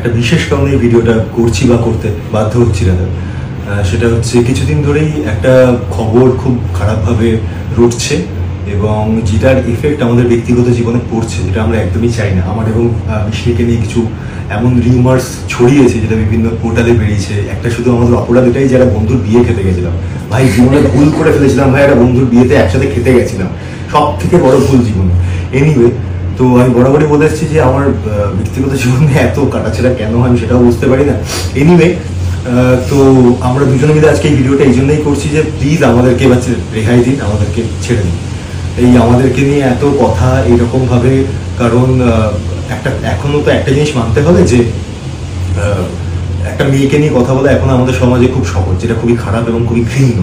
একটা বিশেষ কারণে এই ভিডিওটা করছি বা করতে বাধ্য হচ্ছি দাদা। সেটা হচ্ছে কিছুদিন ধরেই একটা খবর খুব খারাপভাবে রটছে এবং যেটার এফেক্ট আমাদের ব্যক্তিগত জীবনে পড়ছে, যেটা আমরা একদমই চাই না। আমার এবং মিষ্টিকে নিয়ে কিছু এমন রিউমার্স ছড়িয়েছে যেটা বিভিন্ন পোর্টালে বেরিয়েছে। একটা শুধু আমাদের অপরাধ এটাই যে একটা বন্ধুর বিয়ে খেতে গেছিলাম। ভাই জীবনে ভুল করে ফেলেছিলাম ভাই, একটা বন্ধুর বিয়েতে একসাথে খেতে গেছিলাম, সব থেকে বড় ভুল জীবনে। এনিওয়ে, তো আমি বরাবরই বলে এসেছি যে আমার ব্যক্তিগত জীবনে এত কাটাছেড়া কেন হয় আমি সেটাও বুঝতে পারি না। এনিওয়ে, তো আমরা দুজনে মিলে আজকে এই ভিডিওটা এই জন্যই করছি যে প্লিজ আমাদেরকে এবার রেহাই দিন, আমাদেরকে ছেড়ে দিন। এই আমাদেরকে নিয়ে এত কথা এইরকমভাবে, কারণ এখনো তো একটা জিনিস মানতে হবে যে একটা মেয়েকে নিয়ে কথা বলা এখন আমাদের সমাজে খুব সহজ, যেটা খুবই খারাপ এবং খুবই ঘৃণ্য।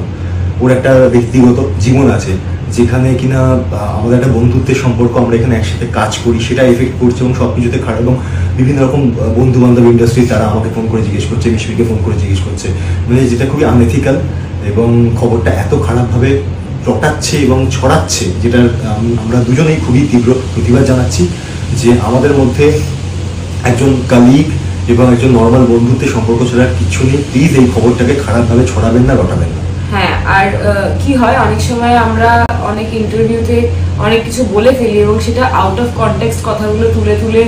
ওর একটা ব্যক্তিগত জীবন আছে যেখানে কিনা আমাদের একটা বন্ধুত্বের সম্পর্ক, আমরা এখানে একসাথে কাজ করি, সেটা এফেক্ট করছে এবং সব কিছুতে খারাপ। এবং বিভিন্ন রকম বন্ধু বান্ধব ইন্ডাস্ট্রি তারা আমাকে ফোন করে জিজ্ঞেস করছে, মিশমিকে ফোন করে জিজ্ঞেস করছে, মানে যেটা খুবই আনএথিক্যাল এবং খবরটা এত খারাপভাবে রটাচ্ছে এবং ছড়াচ্ছে, যেটা আমরা দুজনেই খুবই তীব্র প্রতিবাদ জানাচ্ছি যে আমাদের মধ্যে একজন কালিগ এবং একজন নর্মাল বন্ধুত্বের সম্পর্ক ছাড়া কিছু নেই। প্লিজ এই খবরটাকে খারাপভাবে ছড়াবেন না, রটাবেন না। হ্যাঁ, আর কি হয় অনেক সময় আমরা অনেক ইন্টারভিউতে অনেক কিছু বলে ফেলি এবং সেটা আউট অফ কনটেক্সট কথাগুলো তুলে তুলে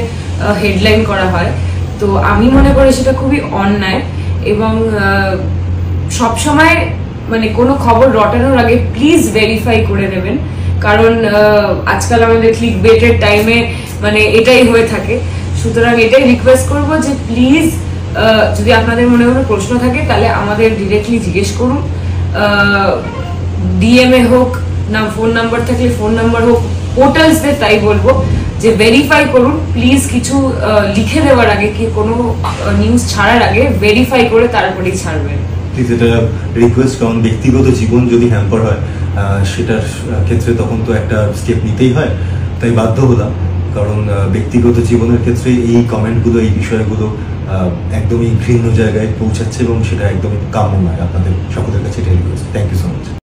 হেডলাইন করা হয়। তো আমি মনে করি সেটা খুবই অন্যায় এবং সবসময় মানে কোনো খবর রটানোর আগে প্লিজ ভেরিফাই করে নেবেন, কারণ আজকাল আমাদের ক্লিক বেটের টাইমে মানে এটাই হয়ে থাকে। সুতরাং এটাই রিকোয়েস্ট করব যে প্লিজ যদি আপনাদের মনে কোনো প্রশ্ন থাকে তাহলে আমাদের ডিরেক্টলি জিজ্ঞেস করুন, ডিএমএ হোক না, ফোন নাম্বার থাকলে ফোন নাম্বার হোক, পোর্টালসদের তাই বলবো যে ভেরিফাই করুন প্লিজ। কিছু লিখে দেওয়ার আগে কি কোনো নিউজ ছাড়ার আগে ভেরিফাই করে তারপরেই ছাড়বেন প্লিজ। এটা রিকোয়েস্ট, কারণ ব্যক্তিগত জীবন যদি হ্যাম্পার হয় সেটার ক্ষেত্রে তখন তো একটা স্টেপ নিতেই হয়, তাই বাধ্য হলাম। কারণ ব্যক্তিগত জীবনের ক্ষেত্রে এই কমেন্টগুলো, এই বিষয়গুলো একদমই ঘৃণ্য জায়গায় পৌঁছাচ্ছে এবং সেটা একদমই কাম্য নয়। আপনাদের সকলের কাছে এটা request. Thank you so much.